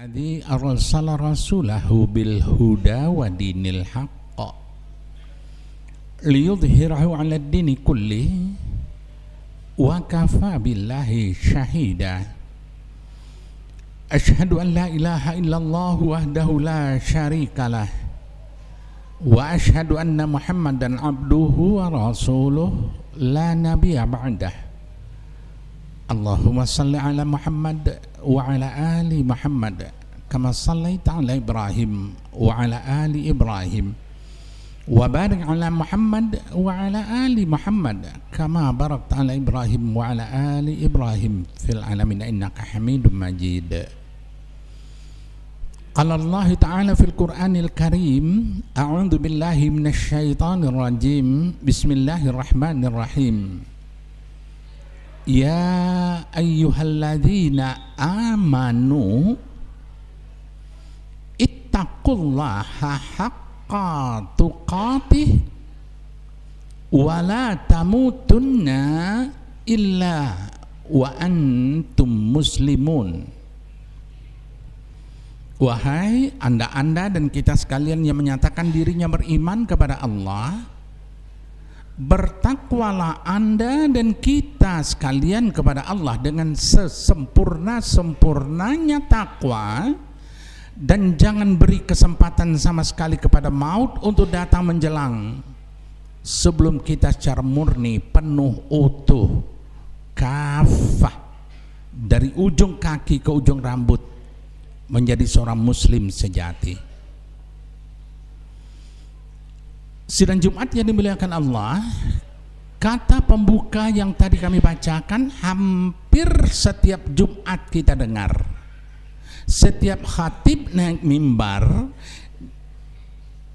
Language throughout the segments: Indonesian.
Alladzi arsala rasulahu bil huda wa dinil haqq liyudhhirahu 'ala ad-dini kulli wa kafa billahi syahida. Asyhadu an la ilaha illallah wahdahu la syarikalah wa asyhadu anna Muhammadan abduhu wa rasuluh la nabiyya ba'dah. Allahumma salli ala Muhammad wa ala ali Muhammad kama sallaita ala Ibrahim wa ala ali Ibrahim wa barik ala Muhammad wa ala ali Muhammad kama barakta ala Ibrahim wa ala ali Ibrahim fil alamin innaka Hamidum Majid. Qala Allah Ta'ala fil Qur'anil Karim, a'udzu billahi minasy syaithanir rajim. Bismillahirrahmanirrahim. Ya ayyuhalladzina amanu ittaqullaha haqqa tuqatih wa la tamutunna illa wa antum muslimun. Wahai anda dan kita sekalian yang menyatakan dirinya beriman kepada Allah, bertakwalah anda dan kita sekalian kepada Allah dengan sesempurna-sempurnanya takwa, dan jangan beri kesempatan sama sekali kepada maut untuk datang menjelang sebelum kita secara murni, penuh, utuh, kafah dari ujung kaki ke ujung rambut menjadi seorang muslim sejati. Sidang Jumat yang dimuliakan Allah, kata pembuka yang tadi kami bacakan hampir setiap Jumat kita dengar. Setiap khatib naik mimbar,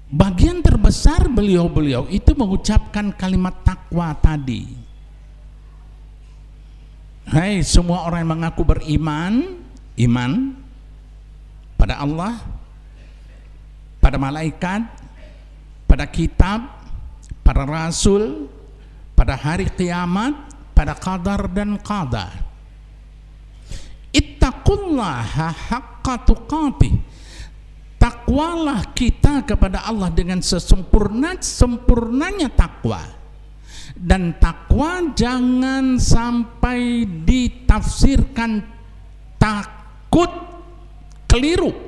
bagian terbesar beliau-beliau itu mengucapkan kalimat takwa tadi. Hai semua orang yang mengaku beriman, iman pada Allah, pada malaikat, pada kitab, pada rasul, pada hari kiamat, pada qadar dan qada. Ittaqullaha haqqa tuqatih. Takwalah kita kepada Allah dengan sesempurnanya takwa. Dan takwa jangan sampai ditafsirkan takut keliru.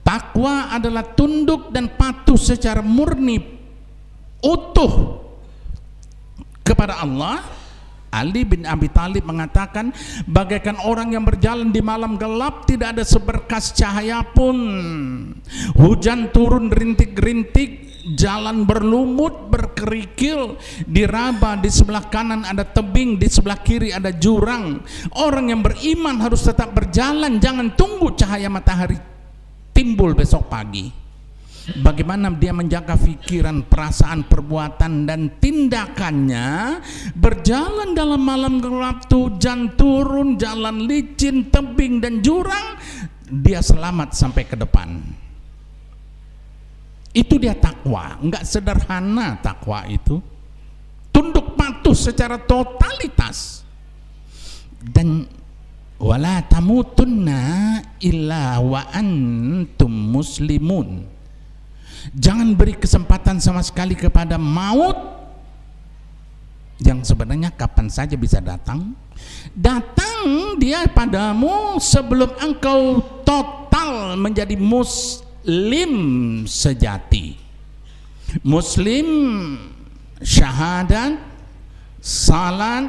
Takwa adalah tunduk dan patuh secara murni, utuh kepada Allah. Ali bin Abi Thalib mengatakan, bagaikan orang yang berjalan di malam gelap, tidak ada seberkas cahaya pun. Hujan turun rintik-rintik, jalan berlumut, berkerikil, diraba di sebelah kanan ada tebing, di sebelah kiri ada jurang. Orang yang beriman harus tetap berjalan, jangan tunggu cahaya matahari timbul besok pagi. Bagaimana dia menjaga pikiran, perasaan, perbuatan dan tindakannya, berjalan dalam malam gelap, hujan turun, jalan licin, tebing dan jurang, dia selamat sampai ke depan. Itu dia takwa. Enggak sederhana takwa itu, tunduk patuh secara totalitas. Dan wala tamutunna illa wa antum muslimun. Jangan beri kesempatan sama sekali kepada maut yang sebenarnya kapan saja bisa datang. Datang dia padamu sebelum engkau total menjadi muslim sejati. Muslim syahadat, salat,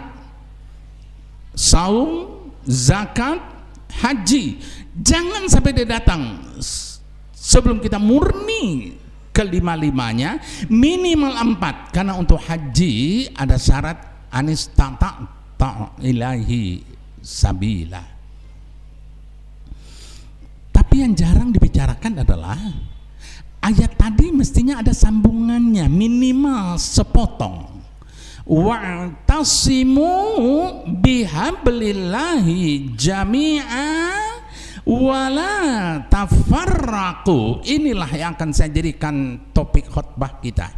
saum, zakat, haji. Jangan sampai dia datang sebelum kita murni kelima-limanya, minimal 4. Karena untuk haji ada syarat anistata ilahi sabila. Tapi yang jarang dibicarakan adalah ayat tadi mestinya ada sambungannya, minimal sepotong. Wa'tasimu bihablillahi jami'a wala tafarraqu. Inilah yang akan saya jadikan topik khutbah kita.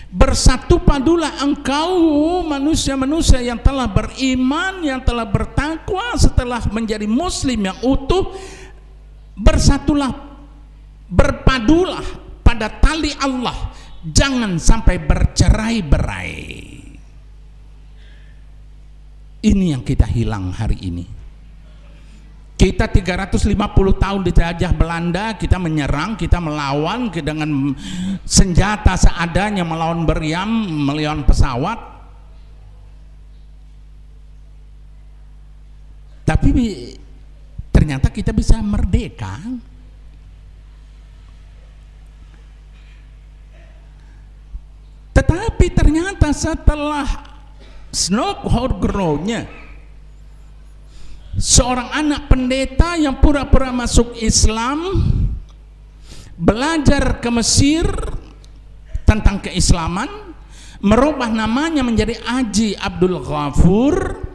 Bersatu padulah engkau manusia-manusia yang telah beriman, yang telah bertakwa setelah menjadi muslim yang utuh. Bersatulah, berpadulah pada tali Allah, jangan sampai bercerai-berai. Ini yang kita hilang hari ini. Kita 350 tahun dijajah Belanda, kita menyerang, kita melawan dengan senjata seadanya, melawan meriam, melawan pesawat. Tapi ternyata kita bisa merdeka. Tetapi ternyata setelah Snokholm-nya, seorang anak pendeta yang pura-pura masuk Islam, belajar ke Mesir tentang keislaman, merubah namanya menjadi Haji Abdul Ghafur,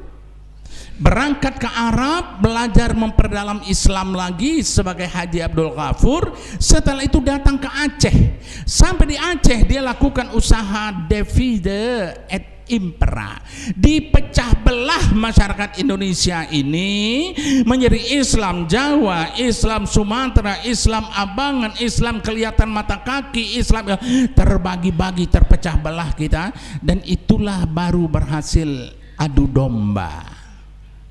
berangkat ke Arab, belajar memperdalam Islam lagi sebagai Haji Abdul Ghafur. Setelah itu datang ke Aceh. Sampai di Aceh dia lakukan usaha divide et impera, dipecah belah masyarakat Indonesia ini menjadi Islam Jawa, Islam Sumatera, Islam Abangan, Islam kelihatan mata kaki, Islam terbagi-bagi, terpecah belah kita. Dan itulah baru berhasil adu domba.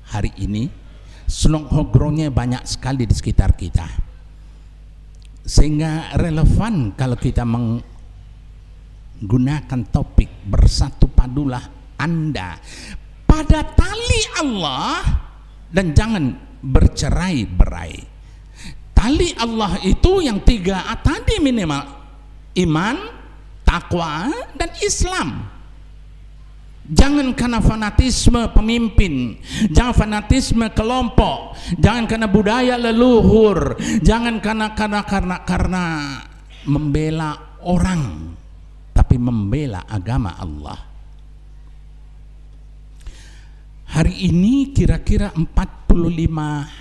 Hari ini Snokholm-nya banyak sekali di sekitar kita, sehingga relevan kalau kita menggunakan topik bersatu padulah Anda pada tali Allah dan jangan bercerai-berai. Tali Allah itu yang 3 tadi minimal: iman, takwa, dan Islam. Jangan karena fanatisme pemimpin, jangan fanatisme kelompok, jangan karena budaya leluhur, jangan karena membela orang, tapi membela agama Allah. Hari ini kira-kira 45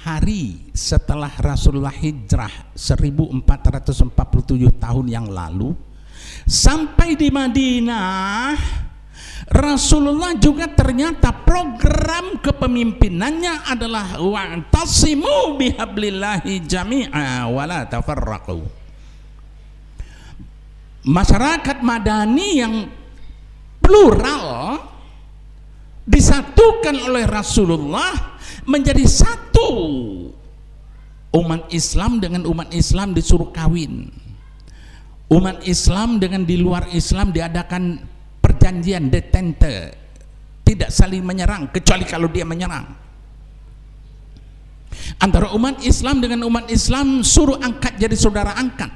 hari setelah Rasulullah hijrah 1447 tahun yang lalu, sampai di Madinah, Rasulullah juga ternyata program kepemimpinannya adalah wa'tasimu bihablillahi jami'a wa la tafarraqu. Masyarakat Madani yang plural disatukan oleh Rasulullah menjadi satu. Umat Islam dengan umat Islam disuruh kawin. Umat Islam dengan di luar Islam diadakan perjanjian detente, tidak saling menyerang kecuali kalau dia menyerang. Antara umat Islam dengan umat Islam suruh angkat jadi saudara angkat.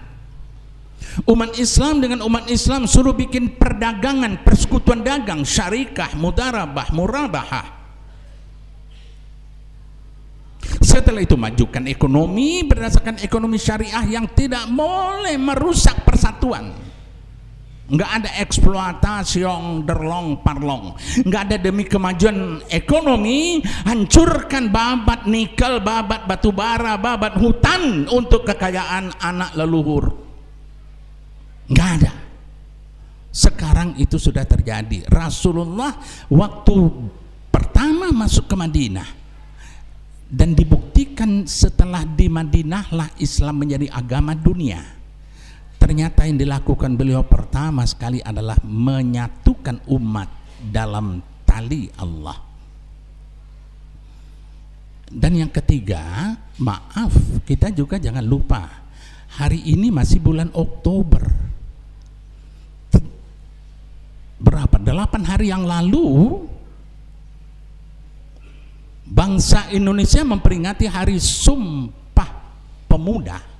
Umat Islam dengan umat Islam suruh bikin perdagangan, persekutuan dagang, syarikah, mudarabah, murabahah. Setelah itu majukan ekonomi berdasarkan ekonomi syariah yang tidak boleh merusak persatuan. Nggak ada eksploitasi derlong parlong, nggak ada demi kemajuan ekonomi hancurkan babat nikel, babat batu bara, babat hutan untuk kekayaan anak leluhur. Nggak ada. Sekarang itu sudah terjadi. Rasulullah waktu pertama masuk ke Madinah, dan dibuktikan setelah di Madinah lah Islam menjadi agama dunia. Ternyata yang dilakukan beliau pertama sekali adalah menyatukan umat dalam tali Allah. Dan yang ketiga, maaf, kita juga jangan lupa, hari ini masih bulan Oktober. Berapa? 8 hari yang lalu bangsa Indonesia memperingati Hari Sumpah Pemuda.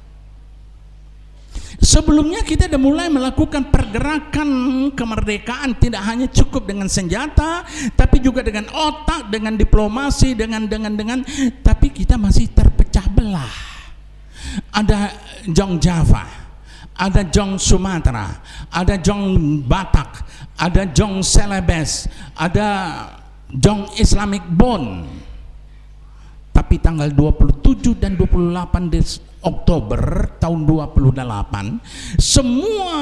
Sebelumnya kita sudah mulai melakukan pergerakan kemerdekaan, tidak hanya cukup dengan senjata, tapi juga dengan otak, dengan diplomasi, dengan tapi kita masih terpecah belah. Ada Jong Java, ada Jong Sumatera, ada Jong Batak, ada Jong Celebes, ada Jong Islamic Bond. Tapi tanggal 27 dan 28 Oktober tahun 28, semua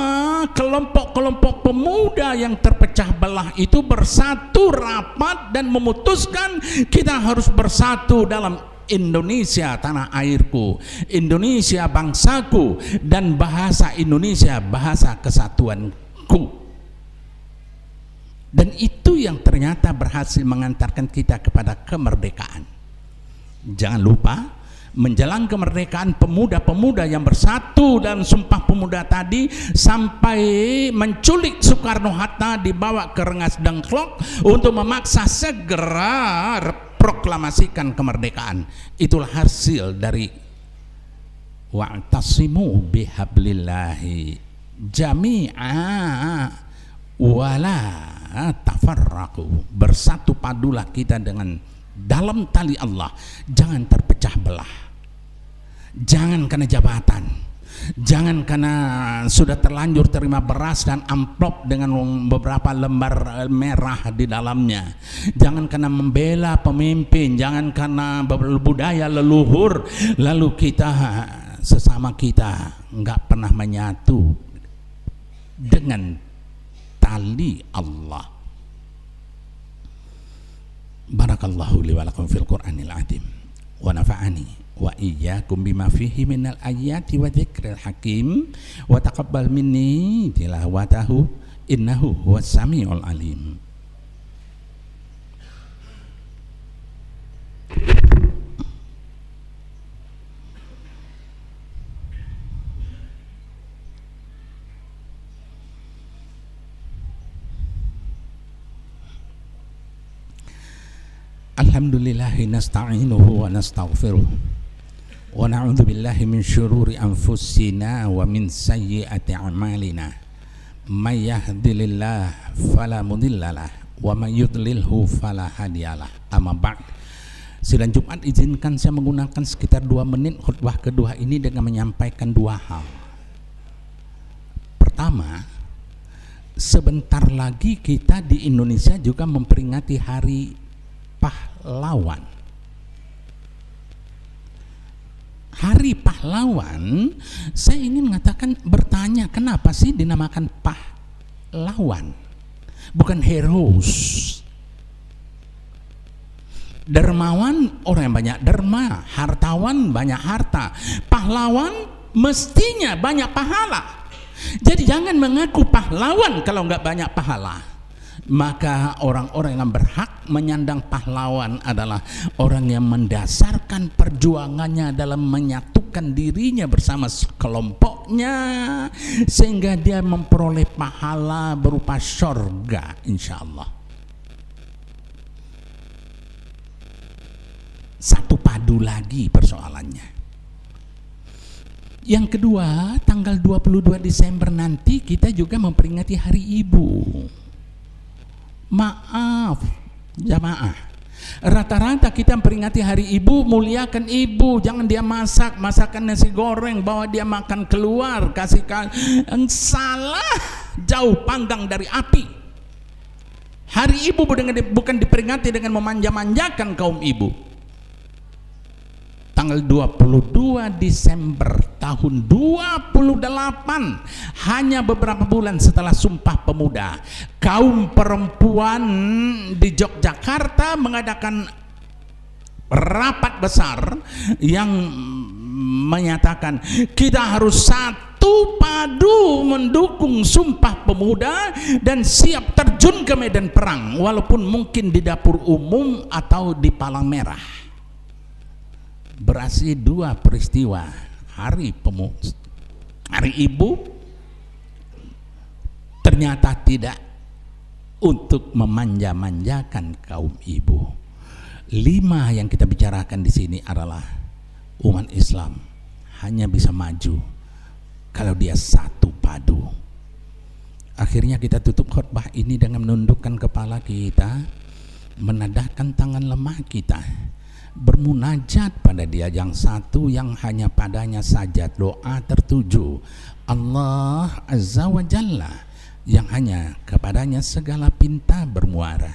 kelompok-kelompok pemuda yang terpecah belah itu bersatu rapat dan memutuskan kita harus bersatu dalam Indonesia tanah airku, Indonesia bangsaku, dan bahasa Indonesia bahasa kesatuanku. Dan itu yang ternyata berhasil mengantarkan kita kepada kemerdekaan. Jangan lupa, menjelang kemerdekaan, pemuda-pemuda yang bersatu dalam Sumpah Pemuda tadi sampai menculik Soekarno-Hatta, dibawa ke Rengas Dengklok untuk memaksa segera proklamasikan kemerdekaan. Itulah hasil dari wa'tasimu bihablillahi jami'a wala tafarraqu. Bersatu padulah kita dengan dalam tali Allah, jangan terpecah belah. Jangan karena jabatan, jangan karena sudah terlanjur terima beras dan amplop dengan beberapa lembar merah di dalamnya, jangan karena membela pemimpin, jangan karena budaya leluhur lalu kita sesama kita nggak pernah menyatu dengan tali Allah. Barakallahu li wa lakum fil Qur'anil azim wa nafa'ani wa iyyakum bima fihi minal ayati wa dzikril hakim wa taqabbal minni tilawatahu innahu huwas samiul alim. Alhamdulillahi nasta'inuhu wa nastaghfiruh wa na'udzu billahi min syururi anfusina wa min sayyiati a'malina. May yahdihillahu fala mudhillalah wa may yudlilhu fala hadiyalah. Amma ba'd. Sidang Jumat, izinkan saya menggunakan sekitar 2 menit khutbah kedua ini dengan menyampaikan 2 hal. Pertama, sebentar lagi kita di Indonesia juga memperingati Hari Pahlawan. Hari Pahlawan, saya ingin mengatakan, bertanya, kenapa sih dinamakan pahlawan, bukan heroes? Dermawan orang yang banyak derma, hartawan banyak harta, pahlawan mestinya banyak pahala. Jadi jangan mengaku pahlawan kalau nggak banyak pahala. Maka orang-orang yang berhak menyandang pahlawan adalah orang yang mendasarkan perjuangannya dalam menyatukan dirinya bersama kelompoknya sehingga dia memperoleh pahala berupa syurga insyaallah. Satu padu lagi persoalannya. Yang kedua, tanggal 22 Desember nanti kita juga memperingati Hari Ibu. Maaf jamaah, rata-rata kita memperingati Hari Ibu, muliakan ibu, jangan dia masakan nasi goreng bawa dia makan keluar, kasihkan. Salah, jauh panggang dari api. Hari Ibu bukan diperingati dengan memanja-manjakan kaum ibu. Tanggal 22 Desember tahun 28, hanya beberapa bulan setelah Sumpah Pemuda, kaum perempuan di Yogyakarta mengadakan rapat besar yang menyatakan kita harus satu padu mendukung Sumpah Pemuda dan siap terjun ke medan perang, walaupun mungkin di dapur umum atau di palang merah. Berarti 2 peristiwa, Hari Ibu ternyata tidak untuk memanja-manjakan kaum ibu. 5 yang kita bicarakan di sini adalah umat Islam hanya bisa maju kalau dia satu padu. Akhirnya kita tutup khutbah ini dengan menundukkan kepala kita, menadahkan tangan lemah kita, bermunajat pada Dia yang satu yang hanya padanya saja doa tertuju, Allah Azza wa Jalla, yang hanya kepadanya segala pinta bermuara.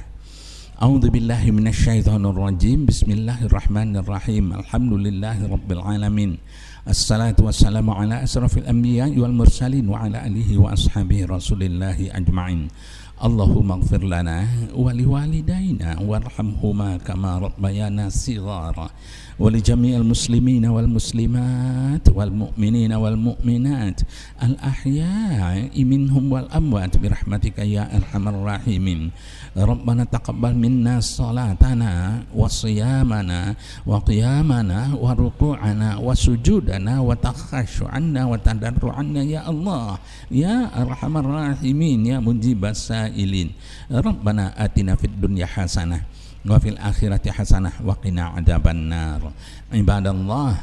A'udzu billahi minasyaitonir rajim. Bismillahirrahmanirrahim. Alhamdulillahi rabbil alamin. Assalatu wassalamu ala asrafil anbiya wal mursalin wa ala alihi wa ashabihi rasulillahi ajma'in. Allahumma ighfir lana wa liwalidayna warhamhuma kama rabbayana shighara wa li jami'il muslimina wal muslimat wal mu'minina wal mu'minat al ahya'i minhum wal amwat bi rahmatika ya arhamar rahimin. Rabbana taqabbal minna salatana wa siyamana wa qiyamana wa ruku'ana wa sujudana wa takhashu'anna wa tadarru'anna ya Allah ya arhamar rahimin ya mujibas sa'ilin. Rabbana atina fid dunya hasanah wa fil akhirati hasanah wa qina adzabannar. Ibadallah,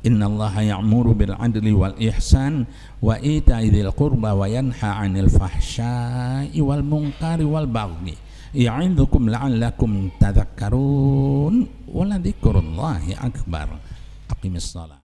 innallaha ya'muru bil adli wal ihsan wa ita'i dzil qurba wa yanha 'anil fahsya'i wal munkari wal baghi ya'idzukum la'allakum tadhakkarun wa la dzikrullahi akbar. Aqimis shalah.